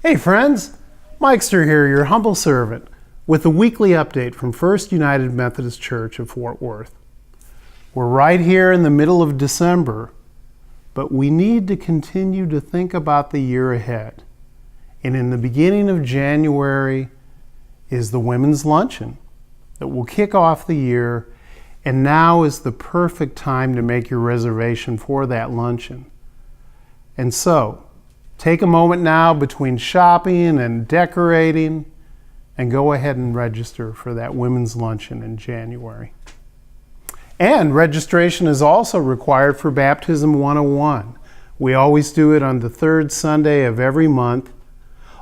Hey friends, Mikester here, your humble servant, with a weekly update from First United Methodist Church of Fort Worth. We're right here in the middle of December, but we need to continue to think about the year ahead. And in the beginning of January is the Women's Luncheon that will kick off the year, and now is the perfect time to make your reservation for that luncheon. And so, take a moment now between shopping and decorating and go ahead and register for that women's luncheon in January. And registration is also required for Baptism 101. We always do it on the third Sunday of every month.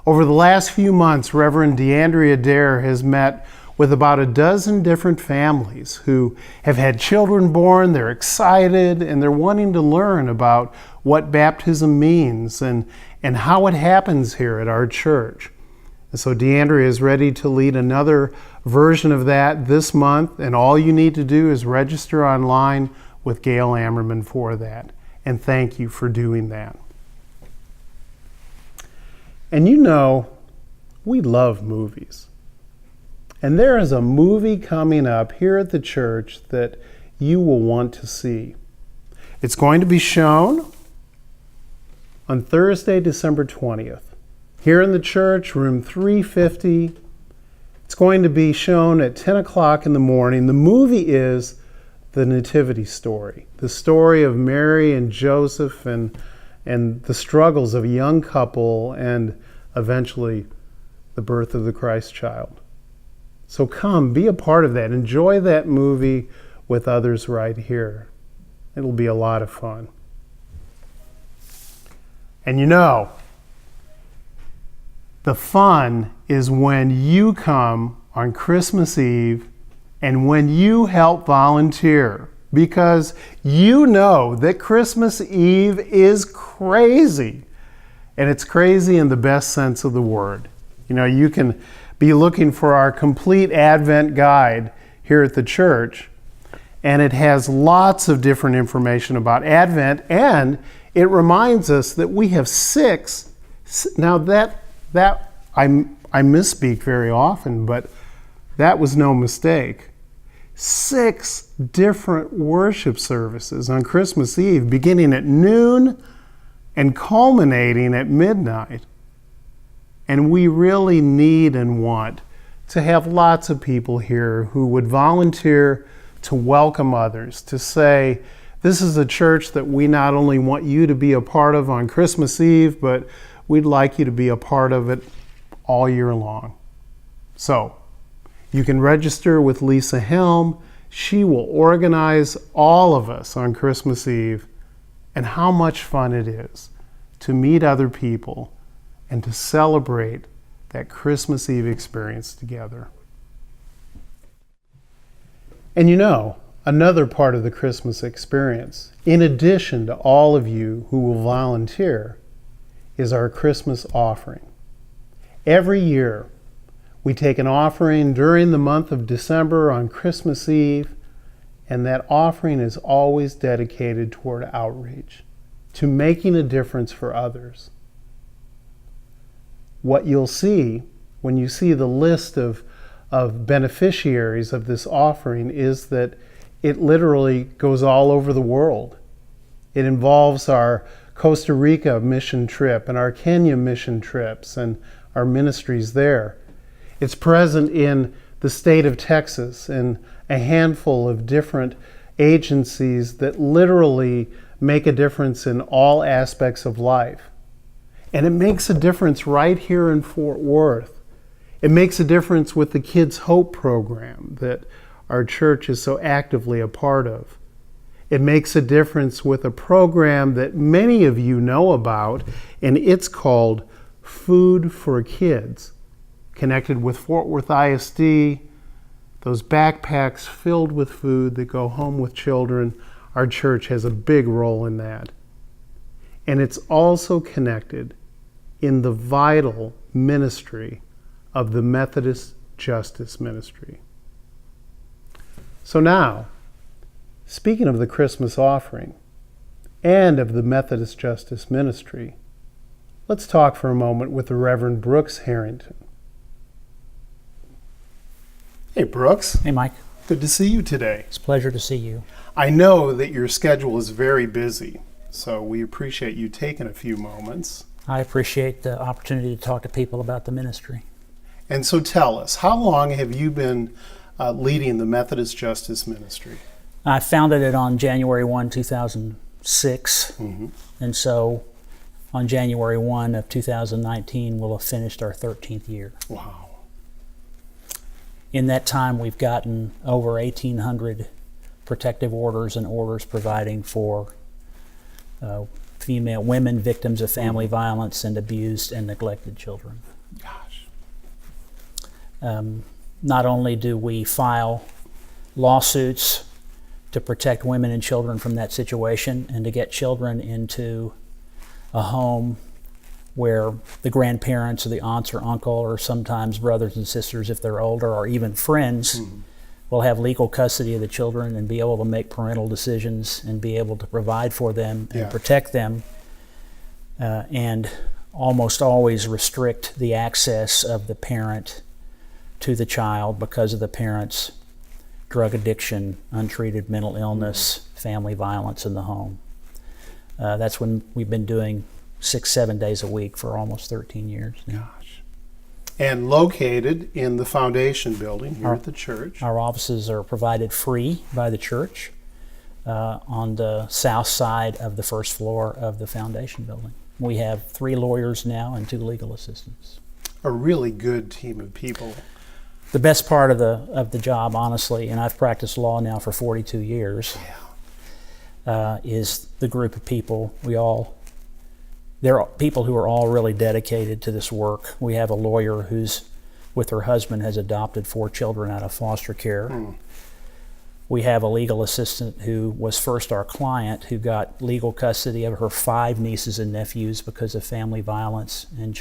Over the last few months, Reverend DeAndrea Dare has met with about a dozen different families who have had children born. They're excited and they're wanting to learn about what baptism means and how it happens here at our church. And so DeAndrea is ready to lead another version of that this month, and all you need to do is register online with Gail Ammerman for that. And thank you for doing that. And you know, we love movies. And there is a movie coming up here at the church that you will want to see. It's going to be shown on Thursday, December 20th. Here in the church, room 350. It's going to be shown at 10 o'clock in the morning. The movie is the Nativity story, the story of Mary and Joseph and the struggles of a young couple and eventually the birth of the Christ child. So come, be a part of that. Enjoy that movie with others right here. It'll be a lot of fun. And you know, the fun is when you come on Christmas Eve and when you help volunteer, because you know that Christmas Eve is crazy. And it's crazy in the best sense of the word. You know, you can be looking for our complete Advent guide here at the church, and it has lots of different information about Advent, and it reminds us that we have six. Now that I misspeak very often, but that was no mistake. 6 different worship services on Christmas Eve, beginning at noon and culminating at midnight. And we really need and want to have lots of people here who would volunteer to welcome others, to say, this is a church that we not only want you to be a part of on Christmas Eve, but we'd like you to be a part of it all year long. So, you can register with Lisa Helm. She will organize all of us on Christmas Eve, and how much fun it is to meet other people and to celebrate that Christmas Eve experience together. And you know, another part of the Christmas experience, in addition to all of you who will volunteer, is our Christmas offering. Every year, we take an offering during the month of December on Christmas Eve, and that offering is always dedicated toward outreach, to making a difference for others. What you'll see when you see the list of beneficiaries of this offering is that it literally goes all over the world. It involves our Costa Rica mission trip and our Kenya mission trips and our ministries there. It's present in the state of Texas and a handful of different agencies that literally make a difference in all aspects of life. And it makes a difference right here in Fort Worth. It makes a difference with the Kids Hope program that our church is so actively a part of. It makes a difference with a program that many of you know about, and it's called Food for Kids, connected with Fort Worth ISD, those backpacks filled with food that go home with children. Our church has a big role in that. And it's also connected in the vital ministry of the Methodist Justice Ministry. So now, speaking of the Christmas offering and of the Methodist Justice Ministry, let's talk for a moment with the Reverend Brooks Harrington. Hey, Brooks. Hey, Mike. Good to see you today. It's a pleasure to see you. I know that your schedule is very busy, so we appreciate you taking a few moments. I appreciate the opportunity to talk to people about the ministry. And so tell us, how long have you been leading the Methodist Justice Ministry? I founded it on January 1, 2006, and so on January 1 of 2019, we'll have finished our 13th year. Wow. In that time, we've gotten over 1,800 protective orders and orders providing for women victims of family violence and abused and neglected children. Gosh. Not only do we file lawsuits to protect women and children from that situation and to get children into a home where the grandparents or the aunts or uncle or sometimes brothers and sisters if they're older or even friends will have legal custody of the children and be able to make parental decisions and be able to provide for them and protect them and almost always restrict the access of the parent to the child because of the parent's drug addiction, untreated mental illness, family violence in the home. That's when we've been doing 6-7 days a week for almost 13 years now. Gosh. And located in the foundation building here at the church. Our offices are provided free by the church on the south side of the first floor of the foundation building. We have 3 lawyers now and 2 legal assistants. A really good team of people. The best part of the job, honestly, and I've practiced law now for 42 years, is the group of people. There are people who are all really dedicated to this work. We have a lawyer who's, with her husband, has adopted 4 children out of foster care. We have a legal assistant who was first our client, who got legal custody of her 5 nieces and nephews because of family violence and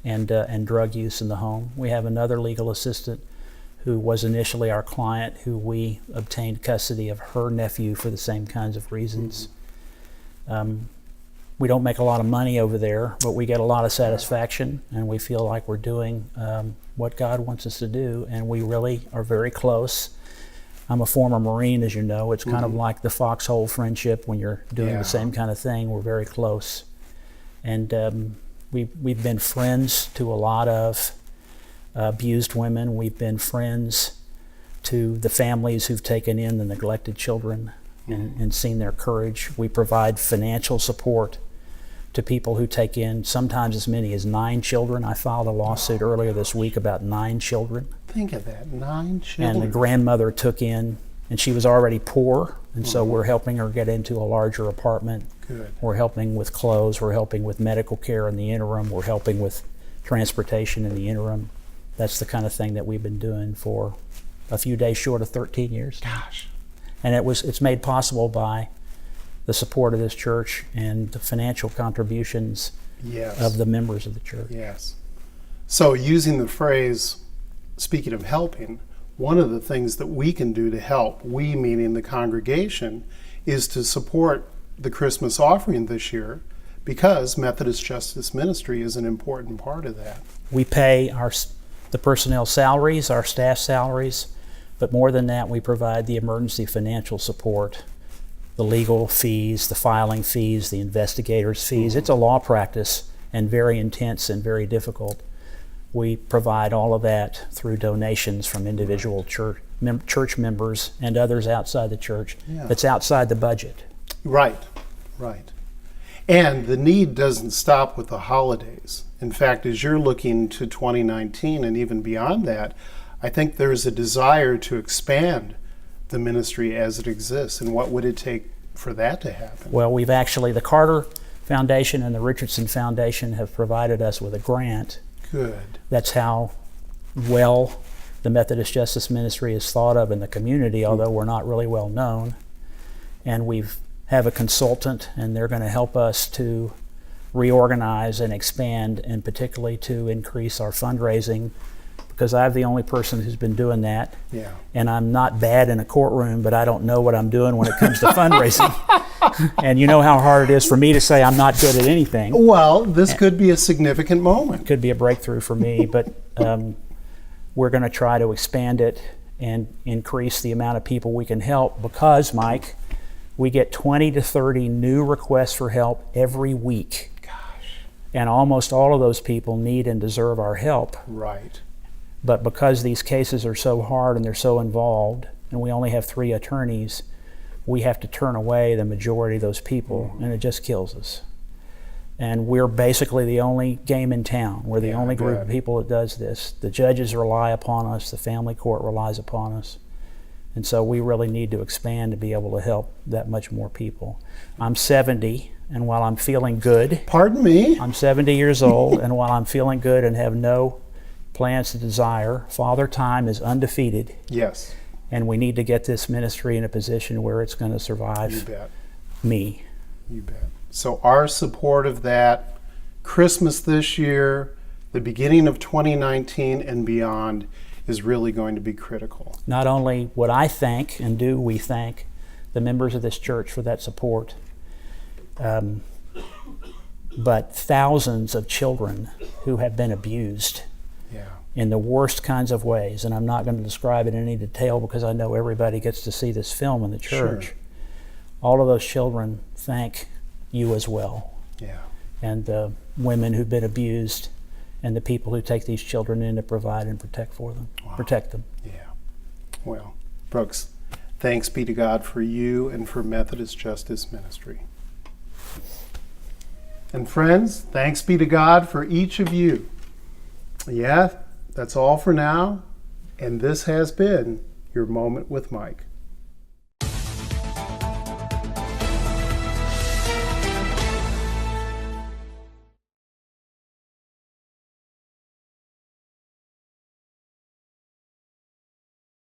and drug use in the home. We have another legal assistant who was initially our client, who we obtained custody of her nephew for the same kinds of reasons. We don't make a lot of money over there, but we get a lot of satisfaction, and we feel like we're doing what God wants us to do, and we really are very close. I'm a former Marine, as you know. It's kind of like the foxhole friendship when you're doing the same kind of thing. We're very close. And we've been friends to a lot of abused women. We've been friends to the families who've taken in the neglected children and seen their courage. We provide financial support to people who take in sometimes as many as 9 children. I filed a lawsuit earlier this week about 9 children. Think of that, 9 children. And the grandmother took in, and she was already poor, and so we're helping her get into a larger apartment. Good. We're helping with clothes, we're helping with medical care in the interim, we're helping with transportation in the interim. That's the kind of thing that we've been doing for a few days short of 13 years. Gosh. And it's made possible by the support of this church and the financial contributions of the members of the church. Yes. So using the phrase, speaking of helping, one of the things that we can do to help, we meaning the congregation, is to support the Christmas offering this year, because Methodist Justice Ministry is an important part of that. We pay the personnel salaries, our staff salaries, but more than that, we provide the emergency financial support, the legal fees, the filing fees, the investigators' fees. It's a law practice and very intense and very difficult. We provide all of that through donations from individual church members and others outside the church. That's outside the budget. Right. And the need doesn't stop with the holidays. In fact, as you're looking to 2019 and even beyond that, I think there's a desire to expand the ministry as it exists. And what would it take for that to happen? Well, we've actually, the Carter Foundation and the Richardson Foundation have provided us with a grant. Good. That's how well the Methodist Justice Ministry is thought of in the community, although we're not really well known. And we have a consultant, and they're going to help us to reorganize and expand, and particularly to increase our fundraising, because I'm the only person who's been doing that. Yeah. And I'm not bad in a courtroom, but I don't know what I'm doing when it comes to fundraising. And you know how hard it is for me to say I'm not good at anything. Well, this could be a significant moment. Could be a breakthrough for me, but we're going to try to expand it and increase the amount of people we can help because, Mike, we get 20 to 30 new requests for help every week. Gosh. And almost all of those people need and deserve our help. Right. But because these cases are so hard and they're so involved, and we only have 3 attorneys, we have to turn away the majority of those people, and it just kills us. And we're basically the only game in town. We're the only group of people that does this. The judges rely upon us, the family court relies upon us. And so we really need to expand to be able to help that much more people. I'm 70, and while I'm feeling good, Pardon me? I'm 70 years old, and while I'm feeling good and have no plans to desire, Father Time is undefeated. Yes. And we need to get this ministry in a position where it's going to You survive bet. me. You bet. So our support of that, Christmas this year, the beginning of 2019 and beyond, is really going to be critical. Not only would I thank and do we thank the members of this church for that support, but thousands of children who have been abused Yeah. in the worst kinds of ways, and I'm not going to describe it in any detail because I know everybody gets to see this film in the church. Sure. All of those children thank you as well, Yeah. and the women who've been abused, and the people who take these children in to provide and protect for them, protect them. Yeah. Well, Brooks, thanks be to God for you and for Methodist Justice Ministry. And friends, thanks be to God for each of you. Yeah, that's all for now. And this has been your Moment with Mike.